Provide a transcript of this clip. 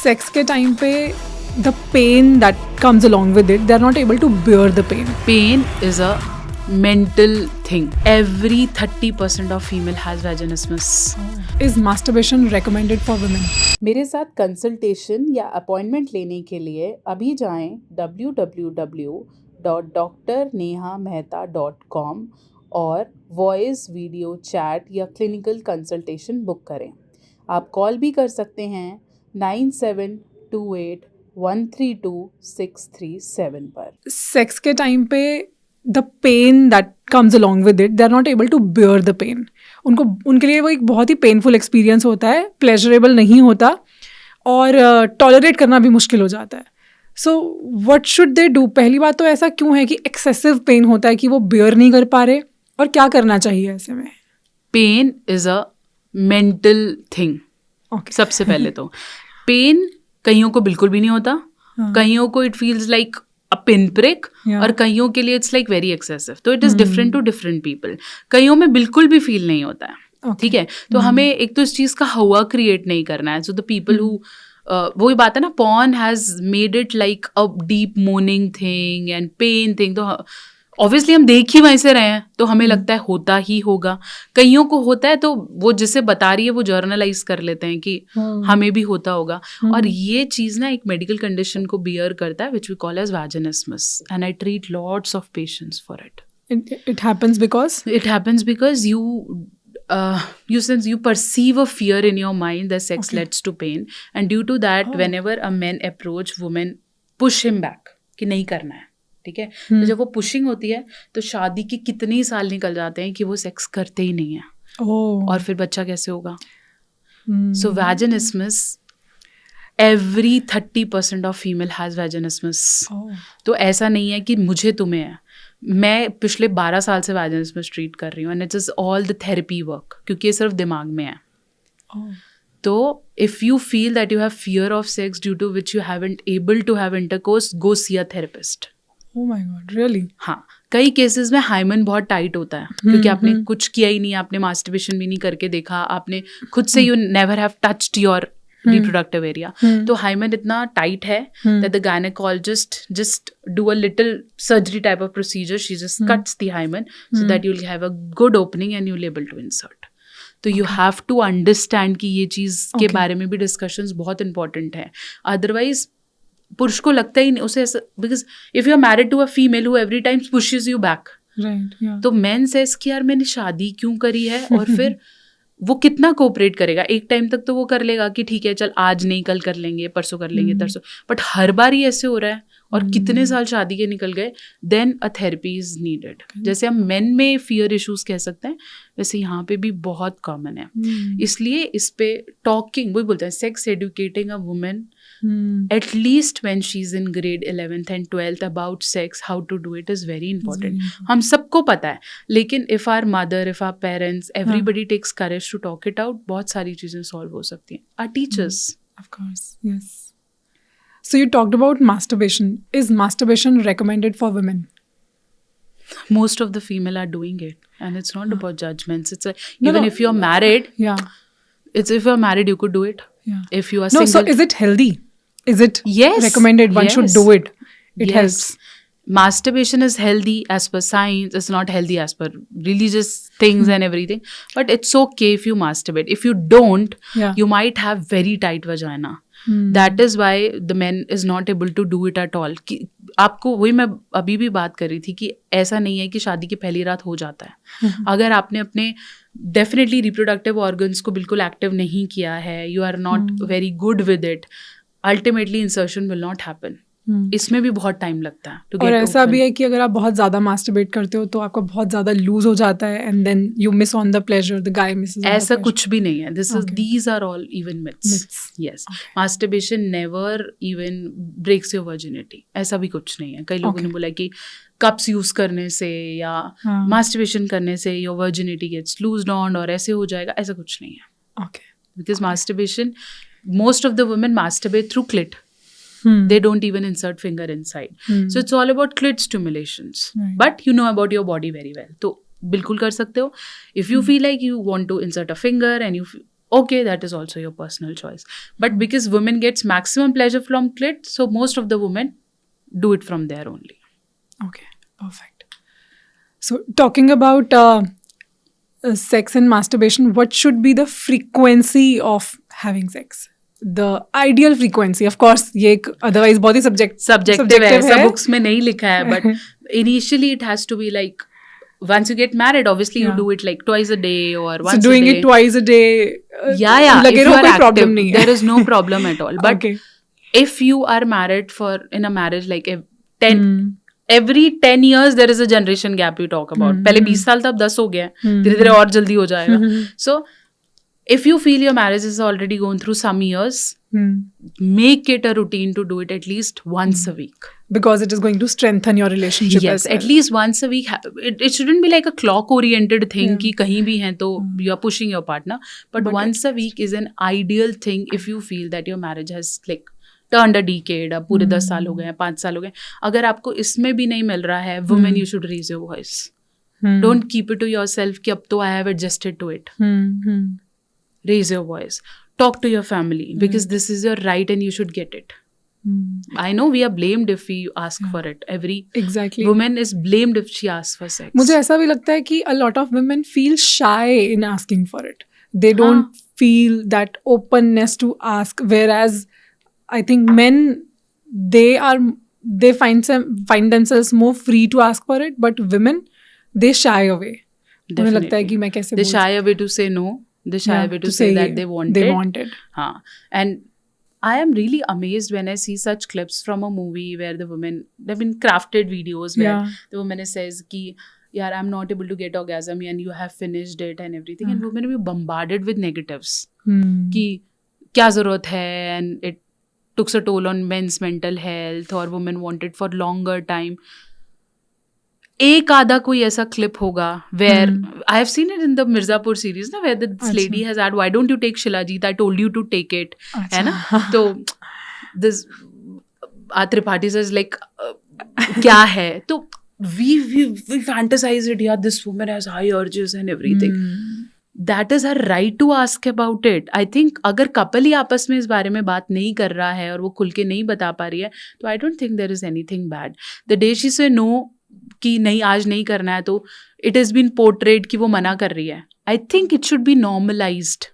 Sex के time पे the pain that comes along with it, they're not able to bear the pain. Pain is a mental thing. Every 30% of female has vaginismus. Is masturbation recommended for women? मेरे साथ consultation या appointment लेने के लिए अभी जाएं www.drnehamehta.com और voice video chat या क्लिनिकल कंसल्टेशन बुक करें. आप कॉल भी कर सकते हैं 9728132637 पर. Sex के टाइम पे the pain that comes along with it, they're not able to bear the pain. उनके लिए वो एक बहुत ही पेनफुल एक्सपीरियंस होता है, प्लेजरेबल नहीं होता और टॉलरेट करना भी मुश्किल हो जाता है. So what should they do? पहली बात तो ऐसा क्यों है कि एक्सेसिव पेन होता है कि वो बेयर नहीं कर पा रहे, और क्या करना चाहिए ऐसे में? Pain is a mental thing. सबसे पहले तो पेन कईयों को बिल्कुल भी नहीं होता, कईयों को it feels like a pin prick, और कईयों के लिए इट्स लाइक वेरी एक्सेसिव. तो it is different to different people. कईयों में बिल्कुल भी फील नहीं होता है. ठीक है, तो हमें एक तो इस चीज का हवा क्रिएट नहीं करना है. सो द पीपल हु वही बात है ना, porn has made it like a deep moaning thing and pain thing. तो ऑब्वियसली हम देख ही वहीं से रहे हैं तो हमें लगता है होता ही होगा. कईयों को होता है तो वो जिसे बता रही है वो जर्नलाइज कर लेते हैं कि हमें भी होता होगा. और ये चीज ना एक मेडिकल कंडीशन को बियर करता है which we call as vaginismus, and I treat lots of patients for it. It happens because you perceive a fear in your mind that sex leads to pain, and due to that whenever a man approach women push him back कि नहीं करना है. ठीक है, तो जब वो pushing होती है तो शादी के कितने ही साल निकल जाते हैं कि वो सेक्स करते ही नहीं है. और फिर बच्चा कैसे होगा? So vaginismus, every 30% of female has vaginismus. तो ऐसा नहीं है कि मुझे तुम्हें है. मैं पिछले 12 साल से वैजिनिस्मस ट्रीट कर रही हूँ, and it is all the therapy work, क्योंकि ये सिर्फ दिमाग में है. तो if you feel that you have fear of sex due to which you haven't able to have intercourse, go see a therapist. Oh my God, really? हाँ, कई cases में हाइमन बहुत टाइट होता है क्योंकि आपने कुछ किया ही नहीं, आपने मास्टरबेशन भी नहीं करके देखा, आपने खुद से you never have touched your reproductive area. तो हाइमन इतना टाइट है that the gynecologist just do a little surgery type of procedure. She just cuts the hymen so that you'll have a good opening and you'll able to insert. तो you have to understand कि ये चीज़ के बारे में भी discussions बहुत important है. Otherwise पुरुष को लगता ही नहीं उसे ऐसा, because if you are married to a female who every time pushes you back, right, yeah. तो men says कि यार मैंने शादी क्यों करी है, और फिर वो कितना कोऑपरेट करेगा. एक टाइम तक तो वो कर लेगा कि ठीक है चल आज नहीं कल कर लेंगे, परसों कर लेंगे, तरसों, बट हर बार ही ऐसे हो रहा है और कितने साल शादी के निकल गए. Then a therapy is needed. जैसे हम मेन में फियर इश्यूज कह सकते हैं, वैसे यहाँ पे भी बहुत कॉमन है. इसलिए इस पे टॉकिंग, वही बोलते हैं sex educating a women at least when she's in grade 11th and 12th about sex, how to do it is very important. हम सबको पता है, लेकिन if our mother, if our parents, everybody takes courage to talk it out, बहुत सारी चीजें solve हो सकती हैं. Our teachers. Of course, yes. So you talked about masturbation. Is masturbation recommended for women? Most of the female are doing it, and it's not about judgments. It's even if you're married, it's if you're married you could do it. If you are single. So is it healthy? Is it recommended? One should do it. It helps. Masturbation is healthy as per science. It's not healthy as per religious things and everything. But it's okay if you masturbate. If you don't, you might have very tight vagina. That is why the man is not able to do it at all. आपको वही मैं अभी भी बात कर रही थी कि ऐसा नहीं है कि शादी की पहली रात हो जाता है. अगर आपने अपने डेफिनेटली रिप्रोडक्टिव ऑर्गन्स को बिल्कुल एक्टिव नहीं किया है, you are not very good with it, ultimately insertion will not happen. इसमें भी बहुत टाइम लगता है. और ऐसा भी है कि अगर आप बहुत ज्यादा मास्टरबेट करते हो तो आपका बहुत ज्यादा लूज हो जाता है, and then you miss on the pleasure, the guy misses. ऐसा कुछ भी नहीं है. these are all even myths. Yes, masturbation never even breaks your virginity. ऐसा भी कुछ नहीं है. कई लोगों ने बोला कि कप्स यूज करने से या मास्टरबेशन करने से your virginity gets loosed on और ऐसे हो जाएगा. ऐसा कुछ नहीं है. Because masturbation, most of the women masturbate through clit. They don't even insert finger inside. So it's all about clit stimulations. But you know about your body very well. तो बिल्कुल कर सकते हो. If you feel like you want to insert a finger and okay, that is also your personal choice. But because women gets maximum pleasure from clit, so most of the women do it from there only. Okay, perfect. So talking about sex and masturbation, what should be the frequency of having sex? The ideal frequency, of course, ये एक otherwise बहुत ही subjective है, ऐसा books में नहीं लिखा है, but initially it has to be like once you get married, obviously you do it like twice a day or once a day. So doing it twice a day, yeah, if you are active, problem नहीं है. There is no problem at all. But if you are married in a marriage like every 10 years there is a generation gap you talk about. पहले 20 साल था, अब 10 हो गया, धीरे-धीरे और जल्दी हो जाएगा. So if you feel your marriage is already going through some years, make it a routine to do it at least once a week. Because it is going to strengthen your relationship. Yes, as well. At least once a week. It shouldn't be like a clock-oriented thing कि कहीं भी हैं तो you are pushing your partner. But once a week is an ideal thing if you feel that your marriage has like turned a decade. अब पूरे 10 साल हो गए हैं, 5 साल हो गए. अगर आपको इसमें भी नहीं मिल रहा है, women, you should raise your voice. Don't keep it to yourself कि अब तो I have adjusted to it. Raise your voice. Talk to your family because this is your right and you should get it. I know we are blamed if we ask for it. Every woman is blamed if she asks for sex. मुझे ऐसा भी लगता है कि a lot of women feel shy in asking for it. They don't feel that openness to ask. Whereas I think men, they find themselves more free to ask for it, but women, they shy away. मुझे लगता है कि मैं कैसे they shy away to say no. They shy away to say that they want it. And I am really amazed when I see such clips from a movie where the women, they've been crafted videos where the woman says ki, yaar, I'm not able to get orgasm and you have finished it and everything. And women will be bombarded with negatives. Ki, kya zarurat hai? And it took a toll on men's mental health or women wanted for longer time. एक आधा कोई ऐसा clip होगा where I have seen it in the Mirzapur series ना where this lady has asked why don't you take Shilajit, I told you to take it, है ना. तो this Tripathi says like क्या है, तो we fantasize it, yeah, this woman has high urges and everything. That is her right to ask about it. I think अगर couple ही आपस में इस बारे में बात नहीं कर रहा है और वो खुल के नहीं बता पा रही है, तो I don't think there is anything bad. The day she say no कि नहीं आज नहीं करना है, तो इट इज़ बीन पोर्ट्रेड कि वो मना कर रही है. I think it should be normalised.